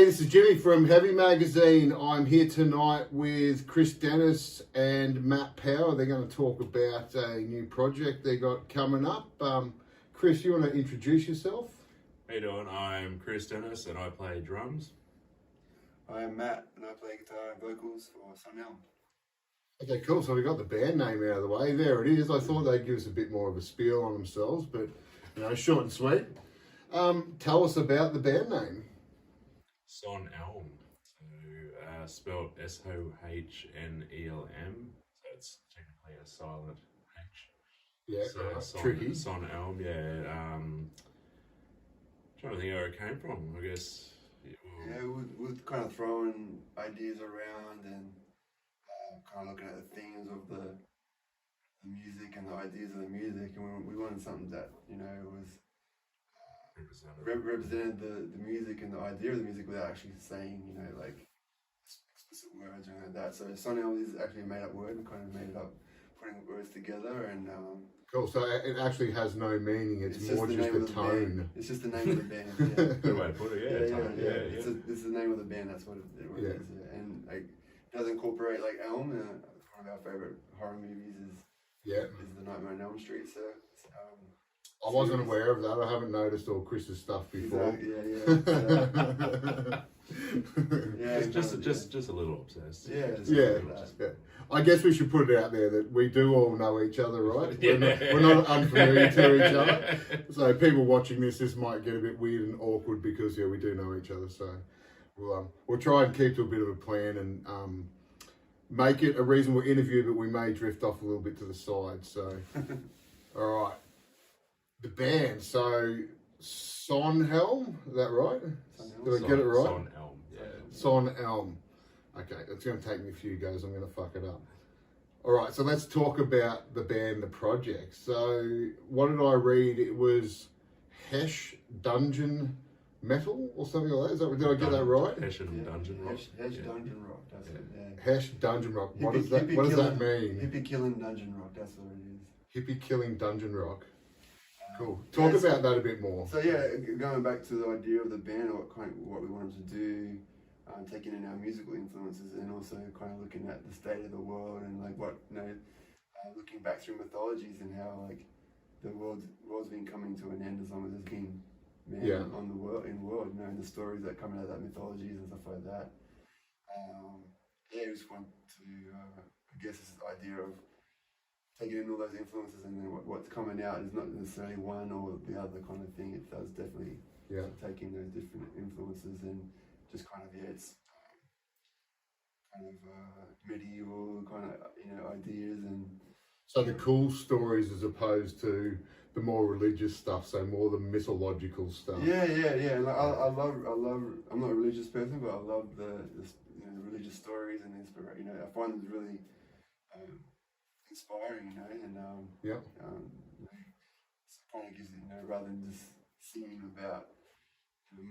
Hey, this is Jimmy from Heavy Magazine. I'm here tonight with Chris Dennis and Matt Power. They're going to talk about a new project they got coming up. Chris, you want to introduce yourself? How you doing? I'm Chris Dennis and I play drums. I'm Matt and I play guitar and vocals for Sohnelm. Okay, cool. So we got the band name out of the way. There it is. I thought they'd give us a bit more of a spiel on themselves, but short and sweet. Tell us about the band name. Sohnelm, so spelled Sohnelm, so it's technically a silent H. Yeah, so tricky. Sohnelm, yeah. Trying to think where it came from. I guess. Yeah, we're kind of throwing ideas around and kind of looking at the themes of the music and the ideas of the music, and we wanted something that was represented the music and the idea of the music without actually saying like explicit words or anything like that. So Sohnelm is actually a made up word. We kind of made it up, putting words together, and cool. So it actually has no meaning. It's more just a tone. It's just the name of the band. Yeah. Good way to put it. Yeah. It's the name of the band. That's what it is. Yeah. And like it does incorporate like Elm. One of our favorite horror movies is The Nightmare on Elm Street. So I wasn't aware of that. I haven't noticed all Chris's stuff before. Yeah. Just a little obsessed. Yeah. I guess we should put it out there that we do all know each other, right? Yeah. We're not unfamiliar to each other. So people watching this might get a bit weird and awkward because we do know each other. So we'll try and keep to a bit of a plan and make it a reasonable interview, but we may drift off a little bit to the side. So, all right. The band, so Sohnelm, is that right? Did I get it right? Sohnelm, yeah. Sohnelm. Okay, it's going to take me a few goes. I'm going to fuck it up. All right, so let's talk about the band, the project. So, what did I read? It was hesh dungeon metal or something like that. Did I get that right? Hesh and dungeon rock. Hesh dungeon rock. That's it. Yeah. Hesh dungeon rock. What does that mean? Hippy killing dungeon rock. That's what it is. Hippy killing dungeon rock. Cool. Talk about that a bit more. So going back to the idea of the band, or what we wanted to do, taking in our musical influences, and also kind of looking at the state of the world and like what looking back through mythologies and how like the world's been coming to an end as long as there's been man on the world and the stories that come out of that mythologies and stuff like that. We just want to I guess this idea of taking in all those influences and then what's coming out is not necessarily one or the other kind of thing. It does definitely take in those different influences and just kind of it's kind of medieval kind of ideas and so the cool stories as opposed to the more religious stuff, so more the mythological stuff. Yeah. Like I love. I'm not a religious person, but I love the religious stories and inspiration. I find them really inspiring, and it kind of gives it, rather than just singing about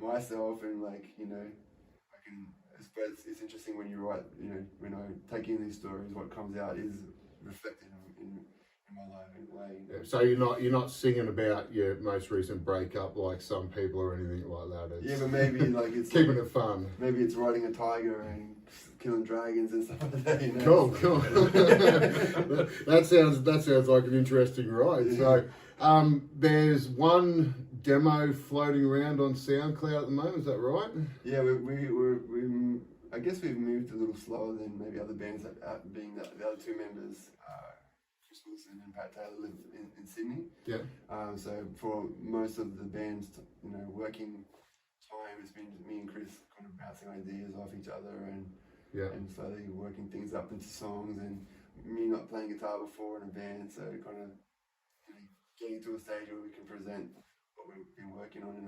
myself and like I can. But it's interesting when you write, when I take in these stories, what comes out is reflected in my life in a way. Yeah, so you're not singing about your most recent breakup like some people or anything like that. But maybe like it's keeping it fun. Maybe it's riding a tiger and killing dragons and stuff like that. Cool. that sounds like an interesting ride. Yeah. So there's one demo floating around on Soundcloud at the moment. Is that right? Yeah, we I guess we've moved a little slower than maybe other bands, being that the other two members, Chris Wilson and Pat Taylor, live in Sydney. Yeah. So for most of the band's working time, it's been me and Chris kind of bouncing ideas off each other and slowly working things up into songs, and me not playing guitar before in a band, so kind of getting to a stage where we can present what we've been working on in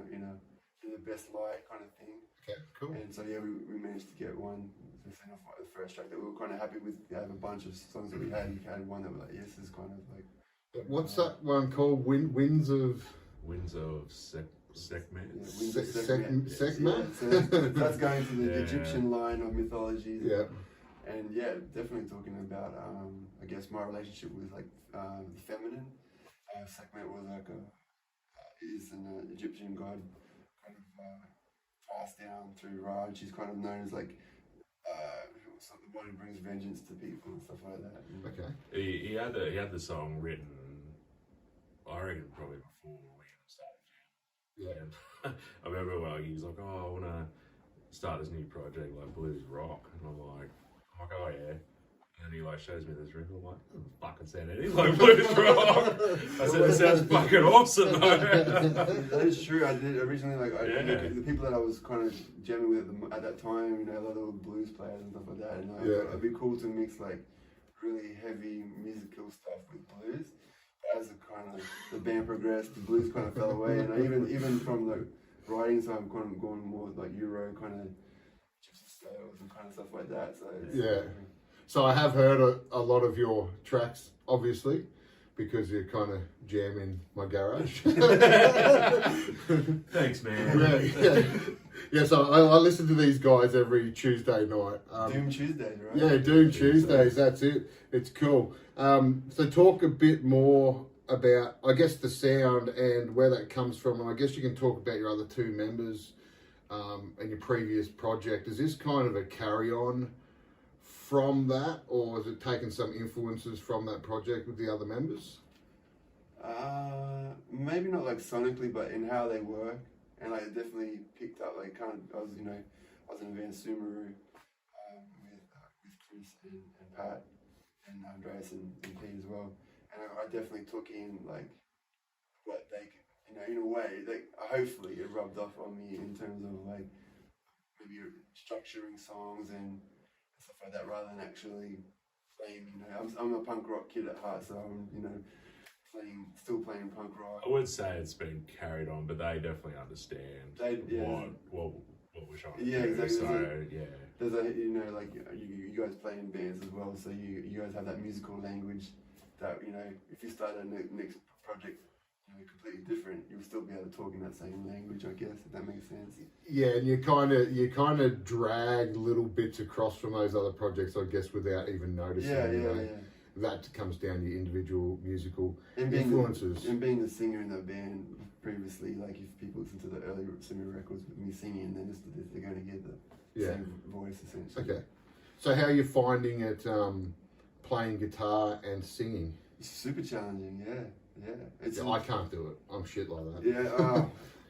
the best light kind of thing. Okay, cool. And so we managed to get one to send off the first track that we were kind of happy with. We have a bunch of songs that we had one that were like, yes, this is kind of like. What's that one called? Winds of Sekhmet. Sekhmet. So that's going to the Egyptian line of mythologies. Yeah. And definitely talking about I guess my relationship with like the feminine. Sekhmet was like is an Egyptian god, kind of passed down through Raj. She's kind of known as like the one who brings vengeance to people and stuff like that. Okay. He had the song written, I reckon probably before we started jamming. Yeah. And I remember like he was like, "Oh, I want to start this new project like blues rock," and I'm like, "Oh yeah." And he like shows me this record, I'm like, "It doesn't fucking sound anything like blues rock." I said, "It sounds fucking awesome though." That is true. I did originally the people that I was kind of jamming with at that time, you know, a lot of blues players and stuff like that. And I thought it'd be cool to mix like really heavy musical stuff with blues. As the band progressed, the blues kind of fell away, and even from the writing side, I'm kind of going more with like Euro kind of gypsy scales and kind of stuff like that. So So I have heard a lot of your tracks, obviously, because you kind of jam in my garage. Thanks, man. Yeah, so I listen to these guys every Tuesday night. Doom Tuesdays, right? Yeah, Doom Tuesdays, that's it. It's cool. So talk a bit more about, I guess, the sound and where that comes from. And I guess you can talk about your other two members and your previous project. Is this kind of a carry-on from that, or has it taken some influences from that project with the other members? Maybe not like sonically, but in how they work, and like it definitely picked up like kind of I was in a band Sumeru with Chris and Pat and Andreas and Pete as well, and I definitely took in like what they in a way like hopefully it rubbed off on me in terms of like maybe structuring songs and stuff like that rather than actually playing. I'm a punk rock kid at heart, so I'm still playing punk rock. I would say it's been carried on, but they definitely understand what we're trying to do. Exactly. So there's like you guys play in bands as well, so you guys have that musical language that if you start a next project completely different, you'll still be able to talk in that same language, I guess, if that makes sense. Yeah, and you kind of drag little bits across from those other projects, I guess, without even noticing. Yeah. That comes down to your individual musical influences. And being the singer in the band previously, like if people listen to the early similar records with me singing, then they're going to get the same voice essentially. Okay. So how are you finding it playing guitar and singing? It's super challenging, yeah. I can't do it. I'm shit like that. Yeah,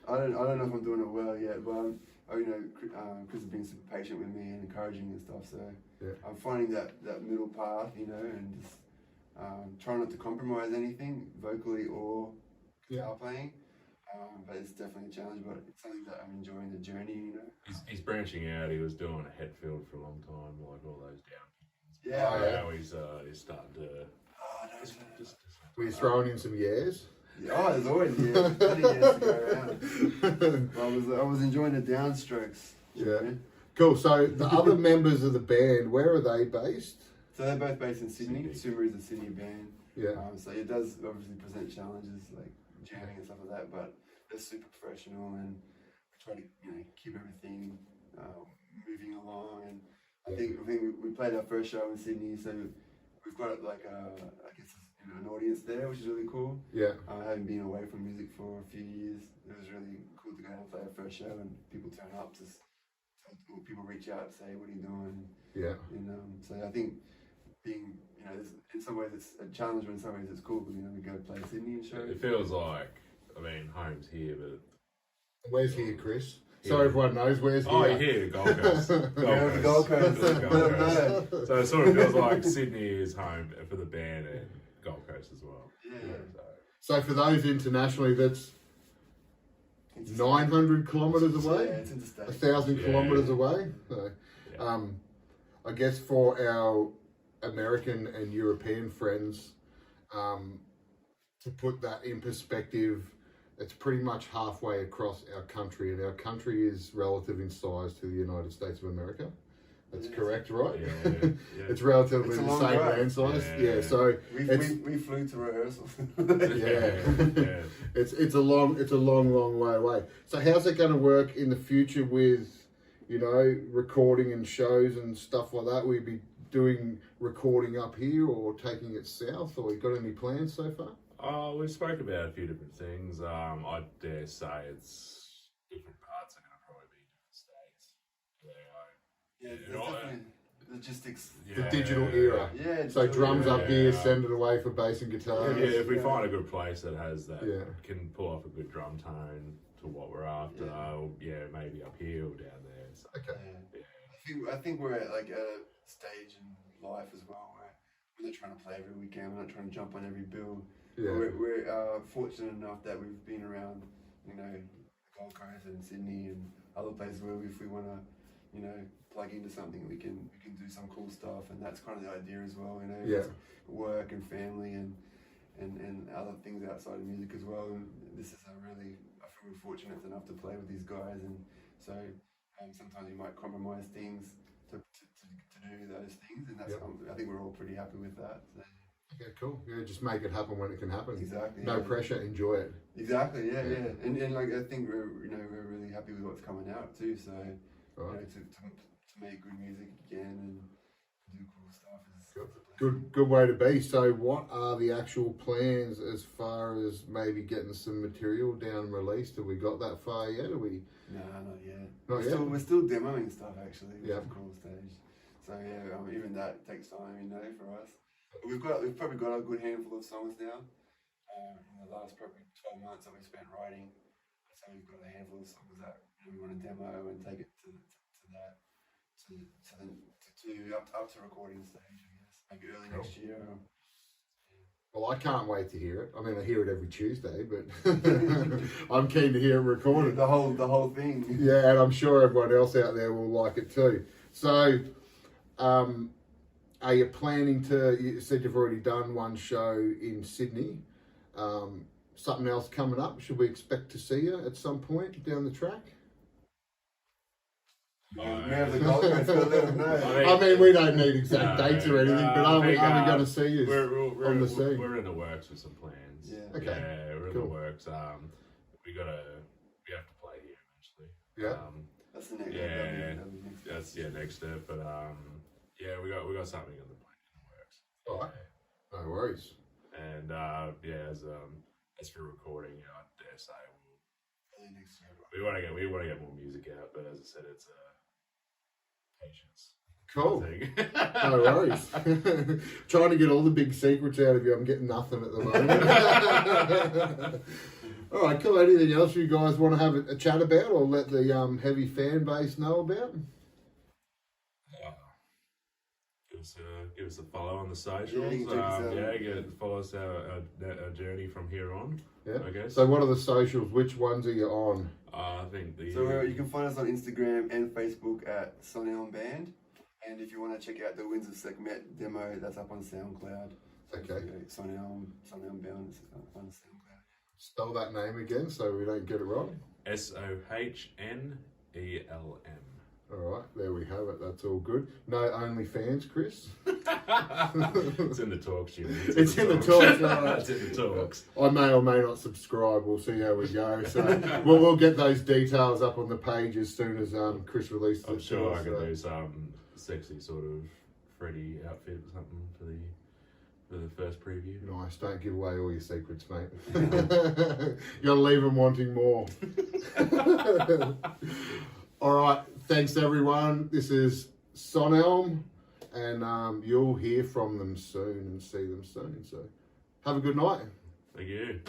I don't know if I'm doing it well yet, but Chris has been super patient with me and encouraging me and stuff. So I'm finding that middle path, and just trying not to compromise anything vocally or guitar playing. But it's definitely a challenge, but it's something that I'm enjoying the journey. He's branching out. He was doing a Hetfield for a long time, like all those down pickings. Yeah. Now he's starting to. Just Were you throwing in some years? Yeah, there's always plenty of years to go around. I was enjoying the downstrokes. Cool. So the other members of the band, where are they based? So they're both based in Sydney. Sumeru is a Sydney band. Yeah. So it does obviously present challenges like jamming and stuff like that, but they're super professional and we try to keep everything moving along. And I think we played our first show in Sydney, so we've got like I guess an audience there, which is really cool. Yeah. I haven't been away from music for a few years. It was really cool to go and play our first show, and people turn up, people reach out and say, "What are you doing?" Yeah. And so I think being, in some ways it's a challenge, but in some ways it's cool because we go play Sydney and show. It feels like, home's here, but where's here, Chris? So everyone knows where's here. Oh, here, Gold Coast. Gold Coast. So it sort of feels like Sydney is home for the band and Gold Coast as well. Yeah. So for those internationally, that's 900 kilometres away? Yeah, it's interstate. 1,000 kilometres away? So, I guess for our American and European friends, to put that in perspective, it's pretty much halfway across our country, and our country is relative in size to the United States of America. That's correct, right? Yeah. It's relatively the same land size. Yeah. So we flew to rehearsals. It's a long way away. So how's it going to work in the future with, recording and shows and stuff like that? Will you be doing recording up here or taking it south, or you got any plans so far? We spoke about a few different things. I dare say it's different parts are going to probably be Yeah, You there's know, definitely logistics. The digital era. Yeah. So drums up here, Yeah. send it away for bass and guitar. Yeah, if we find a good place that has that, Yeah. can pull off a good drum tone to what we're after, maybe up here or down there. So, Okay. I think we're at like a stage in life as well where we're not trying to play every weekend. We're not trying to jump on every bill. Yeah. We're fortunate enough that we've been around, you know, the Gold Coast and Sydney and other places where if we want to, you know, plug into something, we can do some cool stuff, and that's kind of the idea as well. You know, Yeah. work and family and other things outside of music as well. And this is I feel we're fortunate enough to play with these guys, and so sometimes you might compromise things to do those things, and that's I think we're all pretty happy with that. So. Okay, cool. Yeah, just make it happen when it can happen. Exactly. No pressure, enjoy it. Exactly. Yeah. And like I think we're really happy with what's coming out too. So you know, to make good music again and do cool stuff is Good way to be. So what are the actual plans as far as maybe getting some material down and released? Have we got that far yet? Are we? No, not yet. Not We're still demoing stuff actually. Which Yeah. is a cool stage. So yeah, even that takes time, you know, for us. We've probably got a good handful of songs now. In the last probably 12 months that we spent writing, so we've got a handful of songs that we want to demo and take it up to recording stage. I guess maybe early next year. Well, I can't wait to hear it. I mean, I hear it every Tuesday, but I'm keen to hear it recorded. The whole thing. Yeah, and I'm sure everyone else out there will like it too. So, are you planning to? You said you've already done one show in Sydney. Something else coming up? Should we expect to see you at some point down the track? Man, the Gold Coast, gotta let them know. I mean, we don't need exact dates or anything, but are we going to see you on the scene? We're in the works with some plans. Yeah. Okay. Yeah, we're in Cool. the works. We have to play here eventually. Yeah. That's the next. Yeah. That'll be next. That's next step. But we got something in the works. All right. No worries. And as for recording, I dare say Early next year. we want to get more music out. But as I said, it's patience. Cool. Thing. No worries. Trying to get all the big secrets out of you. I'm getting nothing at the moment. All right, cool. Anything else you guys want to have a chat about or let the heavy fan base know about? Give us a follow on the socials. Yeah, you can check us out. Follow us our journey from here on. Yeah. I guess. So what are the socials? Which ones are you on? I think You can find us on Instagram and Facebook at Sohnelm Band, and if you want to check out the Winds of Sekhmet demo, that's up on Soundcloud. So Okay. Sohnelm Band is on Soundcloud. Spell that name again so we don't get it wrong. Sohnelm. All right, there we have it. That's all good. No OnlyFans, Chris? It's in the talks, Jimmy. It's in the talks. Right. It's in the talks. I may or may not subscribe. We'll see how we go. So we'll get those details up on the page as soon as Chris releases it. I'm sure to I us, can so. do some sexy sort of Freddy outfit or something for the first preview. Nice. Don't give away all your secrets, mate. You'll leave them wanting more. All right. Thanks, everyone. This is Sohnelm, and you'll hear from them soon and see them soon. So have a good night. Thank you.